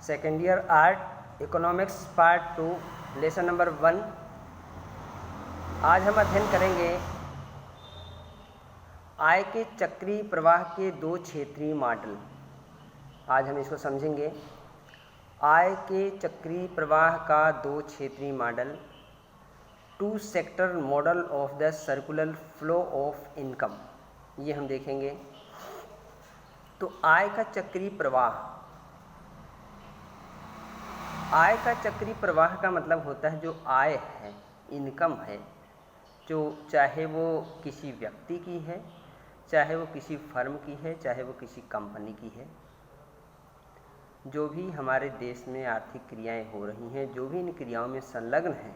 Second year art economics part 2 lesson number 1। आज हम अध्ययन करेंगे आय के चक्रीय प्रवाह के दो क्षेत्रीय मॉडल। आज हम इसको समझेंगे। आय के चक्रीय प्रवाह का दो क्षेत्रीय model, two sector model of the circular flow of income, ये हम देखेंगे। तो आय का चक्रीय प्रवाह, आय का चक्रीय प्रवाह का मतलब होता है जो आय है, इनकम है, जो चाहे वो किसी व्यक्ति की है, चाहे वो किसी फर्म की है, चाहे वो किसी कंपनी की है, जो भी हमारे देश में आर्थिक क्रियाएं हो रही हैं, जो भी इन क्रियाओं में संलग्न हैं,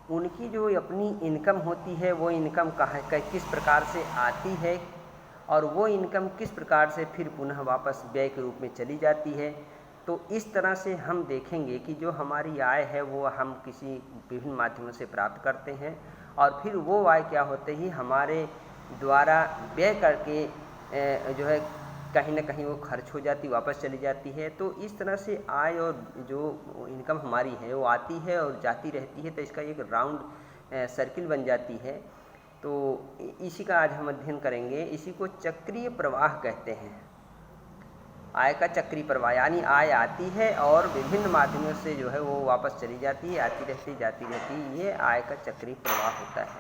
उनकी जो अपनी इनकम होती है, वो इनकम किस प्रकार से आती है और वो इनकम किस प्रकार से फिर पुनः वापस व्यय के रूप में चली जाती है। तो इस तरह से हम देखेंगे कि जो हमारी आय है वो हम किसी विभिन्न माध्यमों से प्राप्त करते हैं और फिर वो आय क्या होते ही हमारे द्वारा व्यय करके जो है कहीं ना कहीं वो खर्च हो जाती, वापस चली जाती है। तो इस तरह से आय और जो इनकम हमारी है वो आती है और जाती रहती है, तो इसका एक राउंड सर्किल बन जाती है। तो इसी का आज हम अध्ययन करेंगे। इसी को चक्रीय प्रवाह कहते हैं। आय का चक्रीय प्रवाह यानी आय आती है और विभिन्न माध्यमों से जो है वो वापस चली जाती है, आती रहती जाती रहती, ये आय का चक्रीय प्रवाह होता है।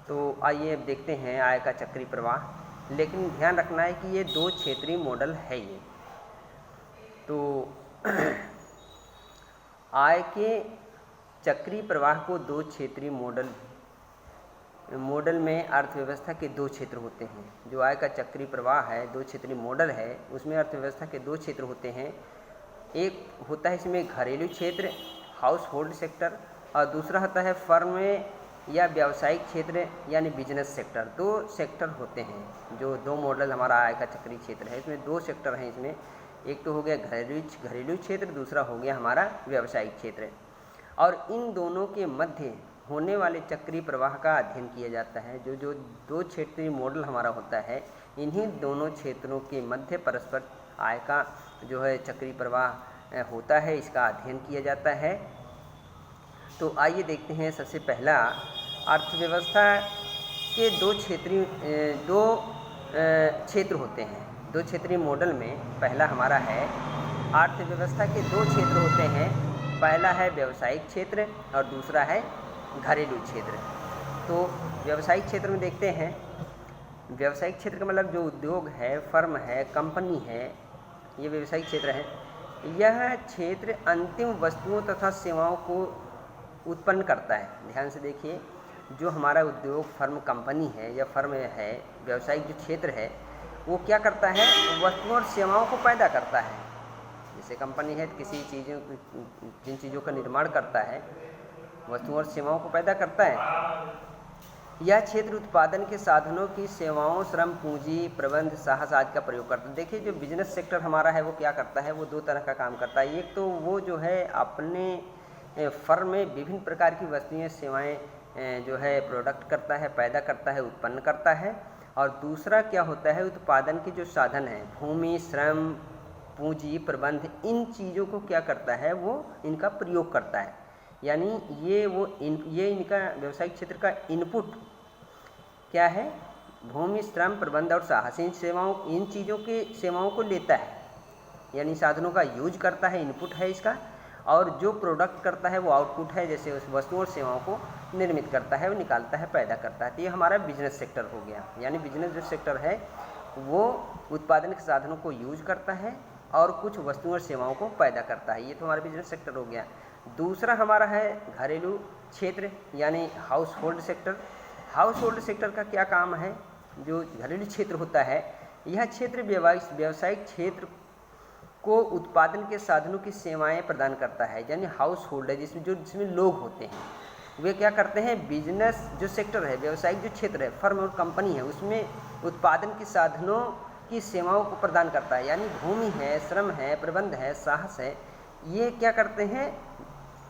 तो आइए अब देखते हैं आय का चक्रीय प्रवाह। लेकिन ध्यान रखना है कि ये दो क्षेत्रीय मॉडल है ये। तो आय के चक्रीय प्रवाह को दो क्षेत्रीय मॉडल में अर्थव्यवस्था के दो क्षेत्र होते हैं। जो आय का चक्रीय प्रवाह है, दो क्षेत्रीय मॉडल है, उसमें अर्थव्यवस्था के दो क्षेत्र होते हैं। एक होता है इसमें घरेलू क्षेत्र, हाउस होल्ड सेक्टर, और दूसरा होता है फर्म या व्यावसायिक क्षेत्र यानी बिजनेस सेक्टर। दो सेक्टर होते हैं। जो दो मॉडल हमारा आय का चक्रीय क्षेत्र है, इसमें दो सेक्टर हैं। इसमें एक तो हो गया घरेलू क्षेत्र, दूसरा हो गया हमारा व्यावसायिक क्षेत्र। और इन दोनों के मध्य होने वाले चक्रीय प्रवाह का अध्ययन किया जाता है। जो दो क्षेत्रीय मॉडल हमारा होता है, इन्हीं दोनों क्षेत्रों के मध्य परस्पर आय का जो है चक्रीय प्रवाह होता है, इसका अध्ययन किया जाता है। तो आइए देखते हैं। सबसे पहला, अर्थव्यवस्था के दो क्षेत्र होते हैं। दो क्षेत्रीय मॉडल में पहला हमारा है, अर्थव्यवस्था के दो क्षेत्र होते हैं। पहला है व्यावसायिक क्षेत्र और दूसरा है घरेलू क्षेत्र। तो व्यावसायिक क्षेत्र में देखते हैं। व्यावसायिक क्षेत्र का मतलब जो उद्योग है, फर्म है, कंपनी है, ये व्यावसायिक क्षेत्र है। यह क्षेत्र अंतिम वस्तुओं तथा सेवाओं को उत्पन्न करता है। ध्यान से देखिए, जो हमारा उद्योग, फर्म, कंपनी है या फर्म है, व्यावसायिक जो क्षेत्र है, वो क्या करता है? वस्तुओं और सेवाओं को पैदा करता है। जैसे कंपनी है, किसी जिन चीज़ों का निर्माण करता है, वस्तुओं और सेवाओं को पैदा करता है। यह क्षेत्र उत्पादन के साधनों की, सेवाओं, श्रम, पूंजी, प्रबंध, साहस आदि का प्रयोग करता है। देखिए, जो बिजनेस सेक्टर हमारा है वो क्या करता है? वो दो तरह का काम करता है। एक तो वो जो है अपने फर्म में विभिन्न प्रकार की वस्तुएं, सेवाएं जो है प्रोडक्ट करता है, पैदा करता है, उत्पन्न करता है। और दूसरा क्या होता है? उत्पादन के जो साधन हैं, भूमि, श्रम, पूंजी, प्रबंध, इन चीज़ों को क्या करता है? वो इनका प्रयोग करता है। यानी ये इनका व्यावसायिक क्षेत्र का इनपुट क्या है? भूमि, श्रम, प्रबंध और साहस, इन चीज़ों के सेवाओं को लेता है, यानी साधनों का यूज करता है, इनपुट है इसका। और जो प्रोडक्ट करता है वो आउटपुट है, जैसे उस वस्तुओं और सेवाओं को निर्मित करता है, वो निकालता है, पैदा करता है। तो ये हमारा बिजनेस सेक्टर हो गया। यानी बिजनेस जो सेक्टर है वो उत्पादन के साधनों को यूज करता है और कुछ वस्तुओं और सेवाओं को पैदा करता है। ये तो हमारा बिजनेस सेक्टर हो गया। दूसरा हमारा है घरेलू क्षेत्र यानी house hold sector. House hold sector का क्या काम है? जो घरेलू क्षेत्र होता है, यह क्षेत्र व्यावसायिक क्षेत्र को उत्पादन के साधनों की सेवाएं प्रदान करता है। यानी हाउस होल्ड है जिसमें लोग होते हैं, वे क्या करते हैं? बिजनेस जो सेक्टर है, व्यावसायिक जो क्षेत्र है, फर्म और कंपनी है, उसमें उत्पादन के साधनों की सेवाओं को प्रदान करता है। यानी भूमि है, श्रम है, प्रबंध है, साहस है, ये क्या करते हैं?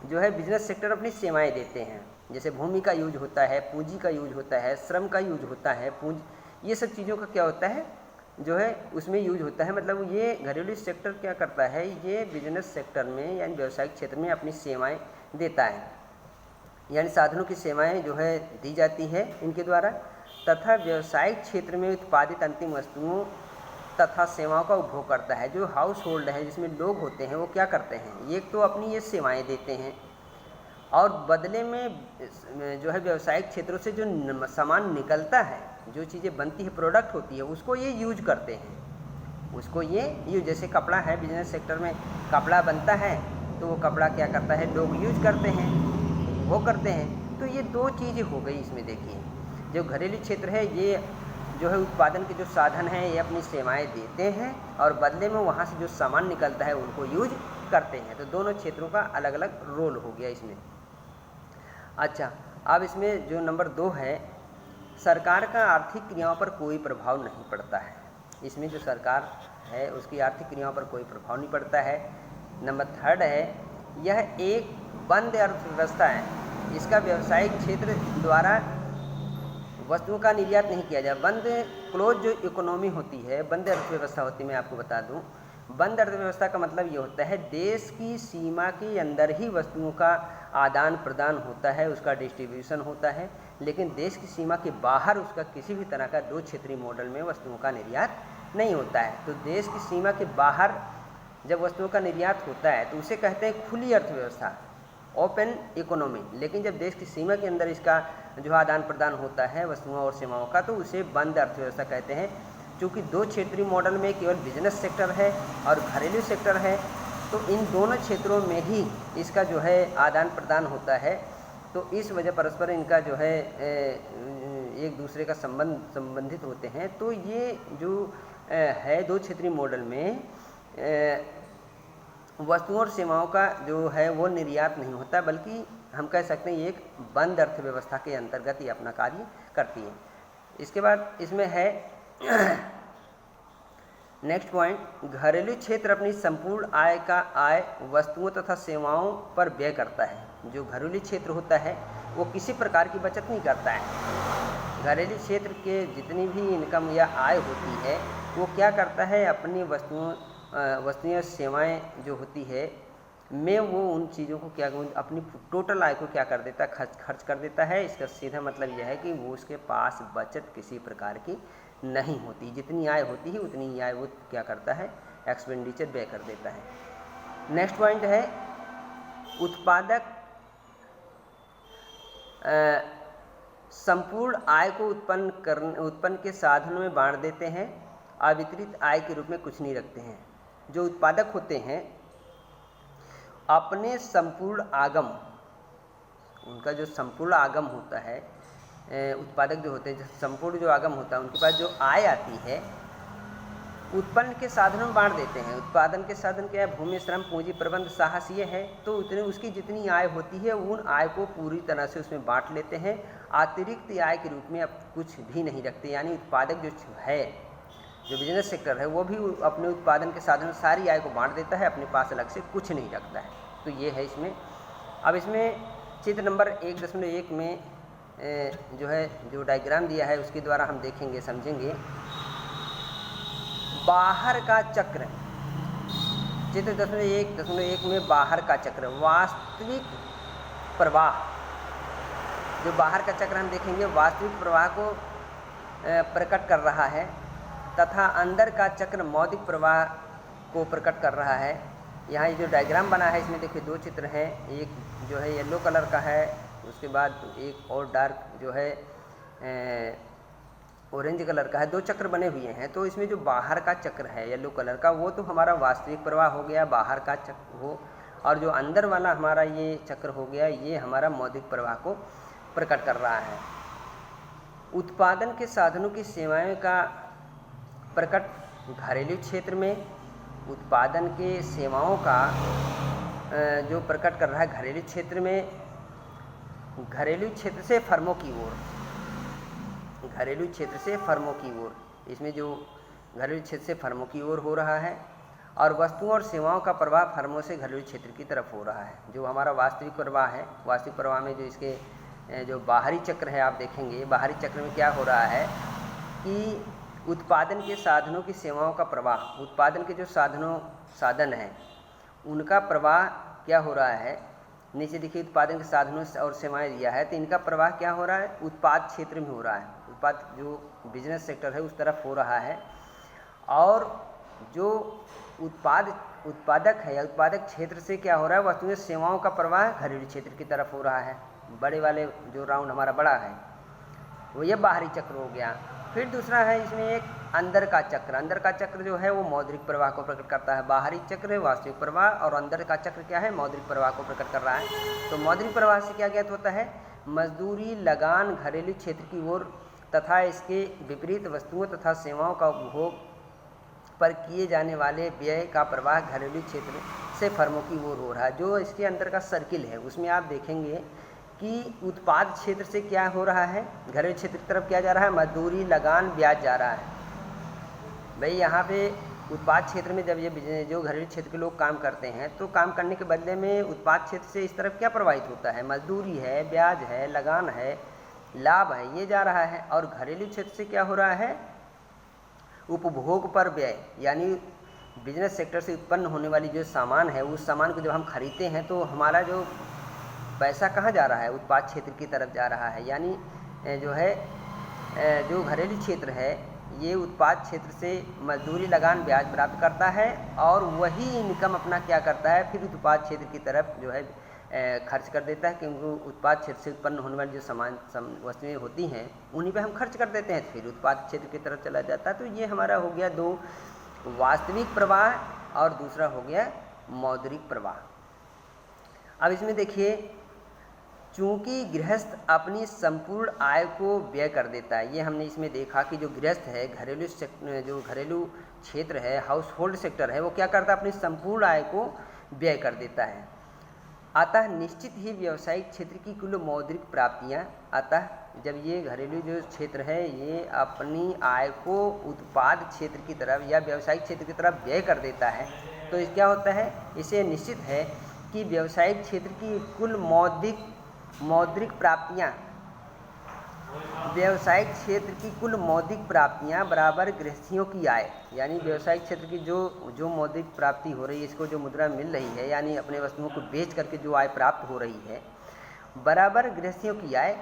जो है बिजनेस सेक्टर अपनी सेवाएं देते हैं। जैसे भूमि का यूज होता है, पूंजी का यूज होता है, श्रम का यूज होता है, ये सब चीज़ों का क्या होता है? जो है उसमें यूज होता है। मतलब ये घरेलू सेक्टर क्या करता है, ये बिजनेस सेक्टर में यानी व्यावसायिक क्षेत्र में अपनी सेवाएं देता है, यानी साधनों की सेवाएं जो है दी जाती है इनके द्वारा, तथा व्यावसायिक क्षेत्र में उत्पादित अंतिम वस्तुओं तथा सेवाओं का उपभोग करता है। जो हाउस होल्ड है, जिसमें लोग होते हैं, वो क्या करते हैं, एक तो अपनी ये सेवाएं देते हैं और बदले में जो है व्यावसायिक क्षेत्रों से जो सामान निकलता है, जो चीज़ें बनती है, प्रोडक्ट होती है, उसको ये यूज करते हैं। उसको ये यूज, जैसे कपड़ा है, बिजनेस सेक्टर में कपड़ा बनता है तो वो कपड़ा क्या करता है, लोग यूज करते हैं, वो करते हैं। तो ये दो चीज़ें हो गई इसमें। देखिए, जो घरेलू क्षेत्र है ये जो है उत्पादन के जो साधन हैं ये अपनी सेवाएं देते हैं और बदले में वहाँ से जो सामान निकलता है उनको यूज करते हैं। तो दोनों क्षेत्रों का अलग अलग रोल हो गया इसमें। अच्छा, अब इसमें जो नंबर 2 है, सरकार का आर्थिक क्रियाओं पर कोई प्रभाव नहीं पड़ता है। इसमें जो सरकार है उसकी आर्थिक क्रियाओं पर कोई प्रभाव नहीं पड़ता है। नंबर 3 है, यह एक बंद अर्थव्यवस्था है। इसका व्यावसायिक क्षेत्र द्वारा वस्तुओं का निर्यात नहीं किया जाए। बंद क्लोज जो इकोनॉमी होती है, बंद अर्थव्यवस्था होती है, मैं आपको बता दूं, बंद अर्थव्यवस्था का मतलब ये होता है देश की सीमा के अंदर ही वस्तुओं का आदान प्रदान होता है, उसका डिस्ट्रीब्यूशन होता है, लेकिन देश की सीमा के बाहर उसका किसी भी तरह का दो क्षेत्रीय मॉडल में वस्तुओं का निर्यात नहीं होता है। तो देश की सीमा के बाहर जब वस्तुओं का निर्यात होता है तो उसे कहते हैं खुली अर्थव्यवस्था, ओपन इकोनॉमी। लेकिन जब देश की सीमा के अंदर इसका जो आदान प्रदान होता है वस्तुओं और सेवाओं का, तो उसे बंद अर्थव्यवस्था कहते हैं। चूँकि दो क्षेत्रीय मॉडल में केवल बिजनेस सेक्टर है और घरेलू सेक्टर है, तो इन दोनों क्षेत्रों में ही इसका जो है आदान प्रदान होता है। तो इस वजह परस्पर इनका जो है एक दूसरे का संबंधित होते हैं। तो ये जो है दो क्षेत्रीय मॉडल में वस्तुओं और सेवाओं का जो है वो निर्यात नहीं होता, बल्कि हम कह सकते हैं ये एक बंद अर्थव्यवस्था के अंतर्गत ये अपना कार्य करती है। इसके बाद इसमें है नेक्स्ट पॉइंट, घरेलू क्षेत्र अपनी संपूर्ण आय वस्तुओं तथा सेवाओं पर व्यय करता है। जो घरेलू क्षेत्र होता है वो किसी प्रकार की बचत नहीं करता है। घरेलू क्षेत्र के जितनी भी इनकम या आय होती है वो क्या करता है, अपनी वस्तुएं सेवाएं जो होती है में वो उन चीज़ों को क्या अपनी टोटल आय को क्या कर देता है, खर्च कर देता है। इसका सीधा मतलब यह है कि वो उसके पास बचत किसी प्रकार की नहीं होती। जितनी आय होती है उतनी ही आय वो क्या करता है, एक्सपेंडिचर व्यय कर देता है। नेक्स्ट पॉइंट है, उत्पादक संपूर्ण आय को उत्पन्न के साधनों में बांट देते हैं, अवितरित आय के रूप में कुछ नहीं रखते हैं। जो उत्पादक होते हैं अपने संपूर्ण आगम, उनका जो संपूर्ण आगम होता है, उत्पादक जो होते हैं संपूर्ण जो आगम होता है उनके पास जो आय आती है उत्पन्न के साधनों में बांट देते हैं। उत्पादन के साधन क्या है, भूमि, श्रम, पूंजी, प्रबंध, साहस ये है। तो उतने उसकी जितनी आय होती है उन आय को पूरी तरह से उसमें बांट लेते हैं, अतिरिक्त आय के रूप में अब कुछ भी नहीं रखते। यानी उत्पादक जो है, जो बिजनेस सेक्टर है, वो भी अपने उत्पादन के साधन सारी आय को बांट देता है, अपने पास अलग से कुछ नहीं रखता है। तो ये है इसमें। अब इसमें चित्र नंबर 1.1 में जो है जो डायग्राम दिया है उसके द्वारा हम देखेंगे, समझेंगे। बाहर का चक्र, चित्र 1.1 में बाहर का चक्र, वास्तविक प्रवाह। जो बाहर का चक्र हम देखेंगे वास्तविक प्रवाह को प्रकट कर रहा है, तथा अंदर का चक्र मौलिक प्रवाह को प्रकट कर रहा है। यहाँ ये जो डायग्राम बना है इसमें देखिए दो चित्र हैं, एक जो है येलो कलर का है, उसके बाद एक और डार्क जो है ऑरेंज कलर का है। दो चक्र बने हुए हैं। तो इसमें जो बाहर का चक्र है येलो कलर का, वो तो हमारा वास्तविक प्रवाह हो गया, बाहर का चक्र हो, और जो अंदर वाला हमारा ये चक्र हो गया, ये हमारा मौलिक प्रवाह को प्रकट कर रहा है। उत्पादन के साधनों की सेवाएं का प्रकट घरेलू क्षेत्र में, उत्पादन के सेवाओं का जो प्रकट कर रहा है घरेलू क्षेत्र में, घरेलू क्षेत्र से फर्मों की ओर, घरेलू क्षेत्र से फर्मों की ओर, इसमें जो घरेलू क्षेत्र से फर्मों की ओर हो रहा है, और वस्तुओं और सेवाओं का प्रवाह फर्मों से घरेलू क्षेत्र की तरफ हो रहा है। जो हमारा वास्तविक प्रवाह है, वास्तविक प्रवाह में जो इसके जो बाहरी चक्र है आप देखेंगे, बाहरी चक्र में क्या हो रहा है कि उत्पादन के साधनों की सेवाओं का प्रवाह, उत्पादन के जो साधन हैं उनका प्रवाह क्या हो रहा है। नीचे देखिए उत्पादन के साधनों और सेवाएं दिया है, तो इनका प्रवाह क्या हो रहा है, उत्पाद क्षेत्र में हो रहा है। उत्पाद जो बिजनेस सेक्टर है उस तरफ हो रहा है, और जो उत्पादक है या उत्पादक क्षेत्र से क्या हो रहा है, वस्तुएं सेवाओं का प्रवाह घरेलू क्षेत्र की तरफ हो रहा है। बड़े वाले जो राउंड हमारा बड़ा है वो ये बाहरी चक्र हो गया। फिर दूसरा है इसमें एक अंदर का चक्र। अंदर का चक्र जो है वो मौद्रिक प्रवाह को प्रकट करता है। बाहरी चक्र है वास्तविक प्रवाह, और अंदर का चक्र क्या है, मौद्रिक प्रवाह को प्रकट कर रहा है। तो मौद्रिक प्रवाह से क्या ज्ञात होता है, मजदूरी लगान घरेलू क्षेत्र की ओर तथा इसके विपरीत वस्तुओं तथा सेवाओं का उपभोग पर किए जाने वाले व्यय का प्रवाह घरेलू क्षेत्र से फर्मों की ओर हो रहा है। जो इसके अंदर का सर्किल है उसमें आप देखेंगे कि उत्पाद क्षेत्र से क्या हो रहा है, घरेलू क्षेत्र की तरफ क्या जा रहा है, मजदूरी लगान ब्याज जा रहा है। भाई यहाँ पे उत्पाद क्षेत्र में जब ये जो घरेलू क्षेत्र के लोग काम करते हैं तो काम करने के बदले में उत्पाद क्षेत्र से इस तरफ क्या प्रवाहित होता है, मजदूरी है, ब्याज है, लगान है, लाभ है, ये जा रहा है। और घरेलू क्षेत्र से क्या हो रहा है, उपभोग पर व्यय, यानी बिजनेस सेक्टर से उत्पन्न होने वाली जो सामान है उस सामान को जब हम खरीदते हैं तो हमारा जो पैसा कहाँ जा रहा है, उत्पाद क्षेत्र की तरफ जा रहा है। यानी जो है जो घरेलू क्षेत्र है ये उत्पाद क्षेत्र से मजदूरी लगान ब्याज प्राप्त करता है, और वही इनकम अपना क्या करता है, फिर उत्पाद क्षेत्र की तरफ जो है खर्च कर देता है, क्योंकि उत्पाद क्षेत्र से उत्पन्न होने वाली जो वस्तुएं होती हैं उन्हीं पे हम खर्च कर देते हैं, फिर उत्पाद क्षेत्र की तरफ चला जाता है। तो ये हमारा हो गया दो, वास्तविक प्रवाह और दूसरा हो गया मौद्रिक प्रवाह। अब इसमें देखिए, चूंकि गृहस्थ अपनी संपूर्ण आय को व्यय कर देता है, ये हमने इसमें देखा कि जो गृहस्थ है, जो घरेलू क्षेत्र है, हाउस होल्ड सेक्टर है, वो क्या करता है, अपनी संपूर्ण आय को व्यय कर देता है। अतः निश्चित ही व्यावसायिक क्षेत्र की कुल मौद्रिक प्राप्तियां, अतः जब ये घरेलू जो क्षेत्र है ये अपनी आय को उत्पाद क्षेत्र की तरफ या व्यावसायिक क्षेत्र की तरफ व्यय कर देता है, तो इस क्या होता है, इसे निश्चित है कि व्यावसायिक क्षेत्र की कुल मौद्रिक प्राप्तियां, व्यावसायिक क्षेत्र की कुल मौद्रिक प्राप्तियां बराबर गृहस्थियों की आय, यानी व्यावसायिक क्षेत्र की जो मौद्रिक प्राप्ति हो रही है, इसको जो मुद्रा मिल रही है, यानी अपने वस्तुओं को बेच करके जो आय प्राप्त हो रही है, बराबर गृहस्थियों की आय।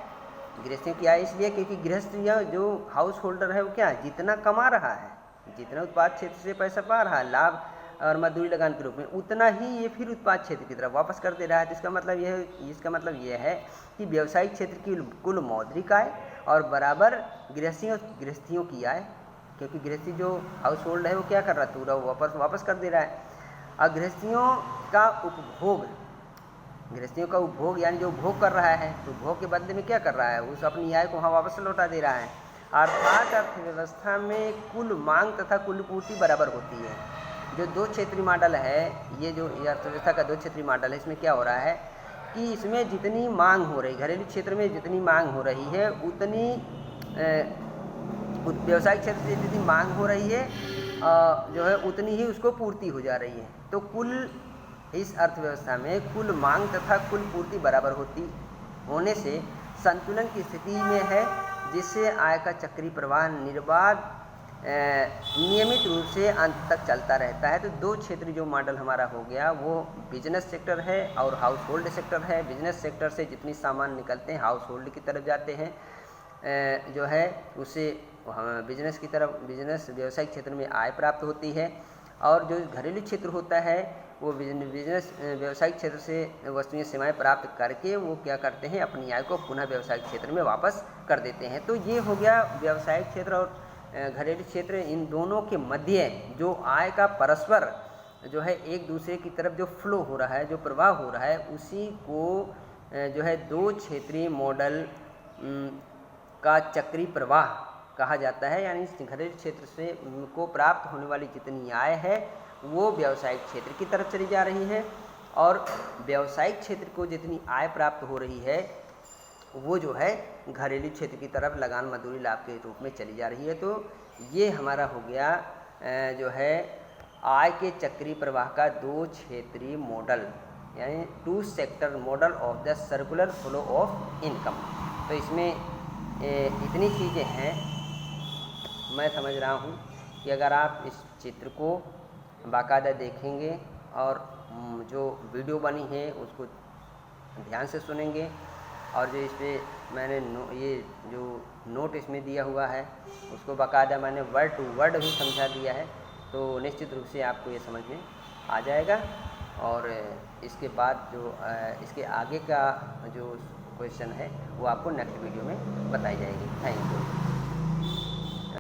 गृहस्थियों की आय इसलिए क्योंकि गृहस्थ या जो हाउस होल्डर है वो क्या, जितना कमा रहा है, जितना उत्पाद क्षेत्र से पैसा पा रहा है लाभ और मजदूरी लगान के रूप में, उतना ही ये फिर उत्पाद क्षेत्र की तरफ वापस कर दे रहा है। तो इसका मतलब यह है कि व्यावसायिक क्षेत्र की कुल मौद्रिक आय और बराबर गृहस्थियों की आय, क्योंकि गृहस्थी जो हाउस होल्ड है वो क्या कर रहा है, पूरा वापस कर दे रहा है। और गृहस्थियों का उपभोग यानी जो उपभोग कर रहा है, तो उपभोग के बदले में क्या कर रहा है, उस अपनी आय को वहाँ वापस लौटा दे रहा है। अर्थात अर्थव्यवस्था में कुल मांग तथा कुल पूर्ति बराबर होती है। जो दो क्षेत्रीय मॉडल है, ये जो अर्थव्यवस्था का दो क्षेत्रीय मॉडल है, इसमें क्या हो रहा है कि इसमें जितनी मांग हो रही, घरेलू क्षेत्र में जितनी मांग हो रही है उतनी व्यावसायिक क्षेत्र से जितनी मांग हो रही है जो है उतनी ही उसको पूर्ति हो जा रही है। तो कुल इस अर्थव्यवस्था में कुल मांग तथा कुल पूर्ति बराबर होने से संतुलन की स्थिति में है, जिससे आय का चक्रीय प्रवाह निर्बाध नियमित रूप से अंत तक चलता रहता है। तो दो क्षेत्रीय जो मॉडल हमारा हो गया वो बिजनेस सेक्टर है और हाउस होल्ड सेक्टर है। बिजनेस सेक्टर से जितनी सामान निकलते हैं हाउस होल्ड की तरफ जाते हैं, जो है उससे बिजनेस व्यवसायिक क्षेत्र में आय प्राप्त होती है, और जो घरेलू क्षेत्र होता है वो बिजनेस व्यवसायिक क्षेत्र से वस्तुएं सेवाएं प्राप्त करके वो क्या करते हैं, अपनी आय को पुनः व्यवसायिक क्षेत्र में वापस कर देते हैं। तो ये हो गया व्यवसायिक क्षेत्र और घरेलू क्षेत्र, इन दोनों के मध्य जो आय का परस्पर जो है एक दूसरे की तरफ जो फ्लो हो रहा है, जो प्रवाह हो रहा है, उसी को जो है दो क्षेत्रीय मॉडल का चक्रीय प्रवाह कहा जाता है। यानी घरेलू क्षेत्र से को प्राप्त होने वाली जितनी आय है वो व्यावसायिक क्षेत्र की तरफ चली जा रही है, और व्यावसायिक क्षेत्र को जितनी आय प्राप्त हो रही है वो जो है घरेलू क्षेत्र की तरफ लगान मजदूरी लाभ के रूप में चली जा रही है। तो ये हमारा हो गया जो है आय के चक्रीय प्रवाह का दो क्षेत्रीय मॉडल, यानी two sector model of the circular flow of income. तो इसमें इतनी चीज़ें हैं मैं समझ रहा हूँ कि अगर आप इस चित्र को बाकायदा देखेंगे और जो वीडियो बनी है उसको ध्यान से सुनेंगे और जो इसमें मैंने ये जो नोट इसमें दिया हुआ है उसको बाकायदा मैंने वर्ड टू वर्ड भी समझा दिया है, तो निश्चित रूप से आपको ये समझ में आ जाएगा। और इसके बाद जो इसके आगे का जो क्वेश्चन है वो आपको नेक्स्ट वीडियो में बताई जाएगी। Thank you.